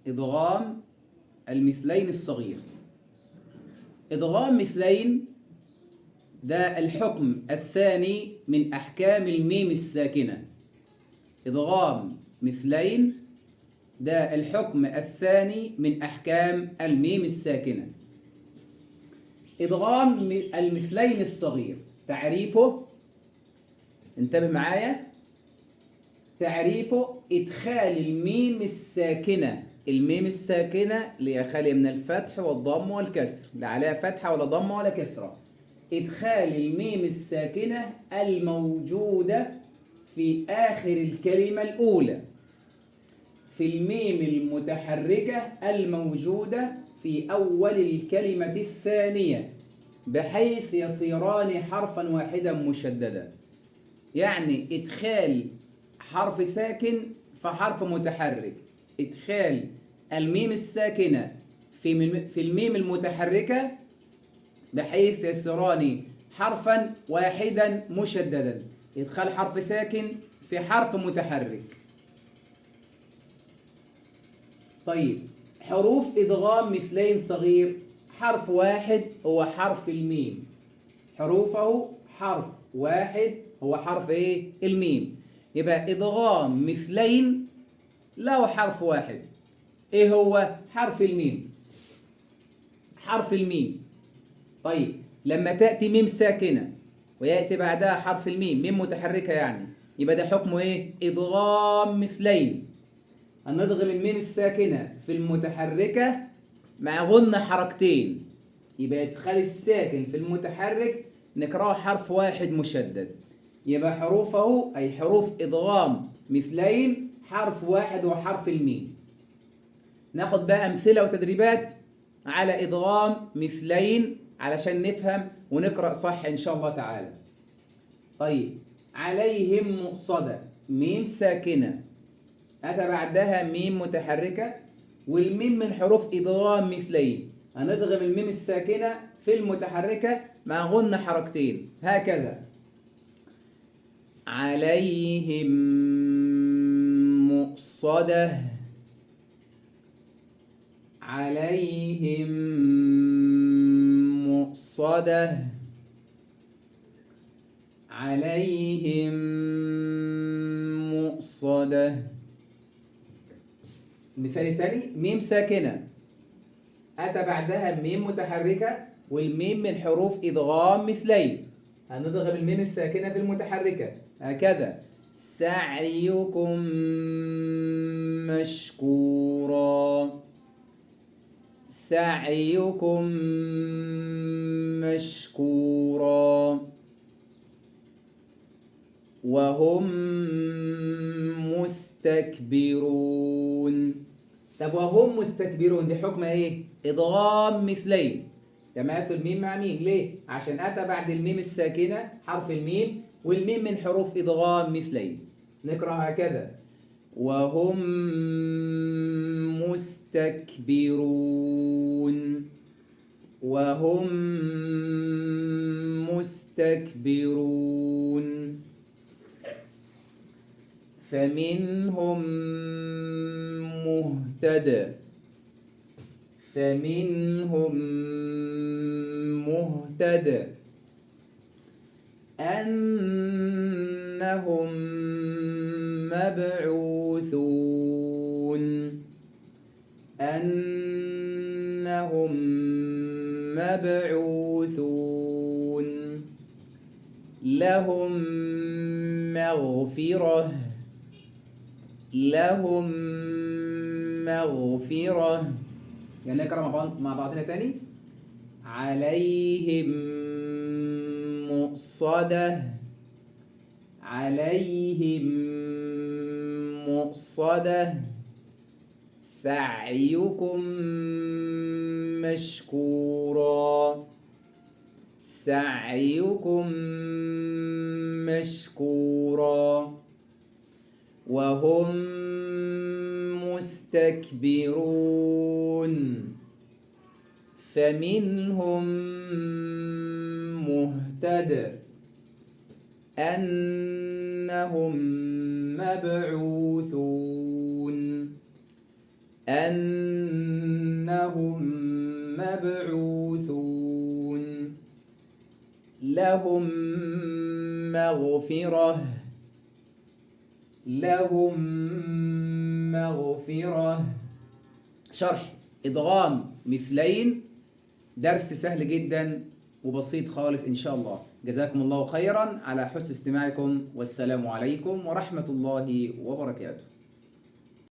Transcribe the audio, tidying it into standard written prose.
إدغام المثلين الصغير. إدغام مثلين ده الحكم الثاني من أحكام الميم الساكنة. إدغام مثلين ده الحكم الثاني من أحكام الميم الساكنة. إدغام المثلين الصغير تعريفه، انتبه معايا، تعريفه إدخال الميم الساكنة، الميم الساكنة اللي هي خالية من الفتح والضم والكسر، لا عليها فتحة ولا ضمة ولا كسرة، إدخال الميم الساكنة الموجودة في آخر الكلمة الأولى في الميم المتحركة الموجودة في أول الكلمة الثانية بحيث يصيران حرفا واحدا مشددا. يعني إدخال حرف ساكن فحرف متحرك، إدخال الميم الساكنة في الميم المتحركة بحيث يصيران حرفا واحدا مشددا، إدخال حرف ساكن في حرف متحرك. طيب حروف إدغام مثلين صغير، حرف واحد هو حرف الميم، حروفه حرف واحد هو حرف ايه؟ الميم. يبقى إدغام مثلين له حرف واحد، ايه هو؟ حرف الميم، حرف الميم. طيب لما تأتي ميم ساكنة ويأتي بعدها حرف الميم، ميم متحركة يعني، يبقى ده حكمه ايه؟ إدغام مثلين. هندغم الميم الساكنة في المتحركة مع غن حركتين، يبقى إدخال الساكن في المتحرك نقرأه حرف واحد مشدد، يبقى حروفه أي حروف إدغام مثلين حرف واحد وحرف الميم. ناخد بقى أمثلة وتدريبات على إدغام مثلين علشان نفهم ونقرأ صح إن شاء الله تعالى. طيب عليهم مؤصدة، ميم ساكنة أتى بعدها ميم متحركة، والميم من حروف إدغام مثلين، هندغم الميم الساكنة في المتحركة مع غن حركتين هكذا. عليهم مؤصدة، عليهم مؤصدة، عليهم مؤصدة. مثال تاني، ميم ساكنة أتى بعدها ميم متحركة، والميم من حروف إدغام مثلين، هنضغم الميم الساكنة في المتحركة هكذا. سعيكم مشكورا، سعيكم مشكورا. وهم مستكبرون. طب وهم مستكبرون دي حكمها ايه؟ ادغام مثلين، تماثل ميم مع ميم. ليه؟ عشان اتى بعد الميم الساكنه حرف الميم، والميم من حروف ادغام مثلين. نقرا هكذا: وهم مستكبرون، وهم مستكبرون. فمنهم مهتد، فمنهم مهتد. أنهم مبعوثون، أنهم مبعوثون. لهم مغفرة، لهم مغفرة. يعني نقرأ مع بعضنا تاني: عليهم مؤصدة، عليهم مؤصدة. سعيكم مشكورا، سعيكم مشكورا. وهم مستكبرون. فمنهم مهتد. أنهم مبعوثون، أنهم مبعوثون لهم مغفرة لهم مغفرة. شرح إدغام مثلين درس سهل جدا وبسيط خالص إن شاء الله. جزاكم الله خيرا على حسن استماعكم، والسلام عليكم ورحمة الله وبركاته.